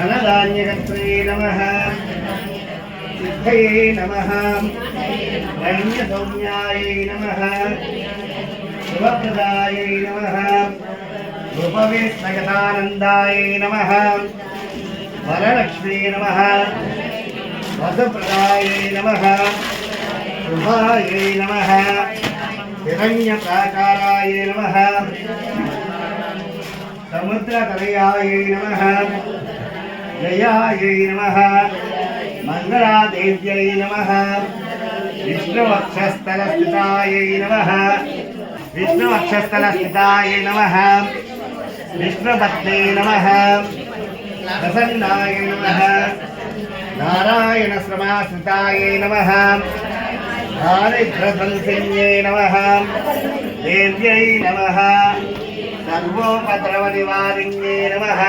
धनधान्यकर्त्रे नमः सिद्धये नमः रण्यसौम्यायै नमः शुभप्रदायै नमः रूपवेशगतानन्दायै नमः वरलक्ष्मी नमः वसुप्रदायै नमः शुभायै नमः हिरण्यप्राकाराय नमः समुद्रतलयाय नमः जयायै नमः मंगलादेव्यै नमः विष्णुवक्षस्थलस्थितायै नमः विष्णुवक्षस्थलस्थितायै नमः विष्णुपत्न्यै नमः प्रसन्नाय नमः नारायणश्रमाश्रितायै नमः दारिद्र्यसंसिन्यै नमः देव्यै नमः सर्वोपद्रवनिवारिण्यै नमः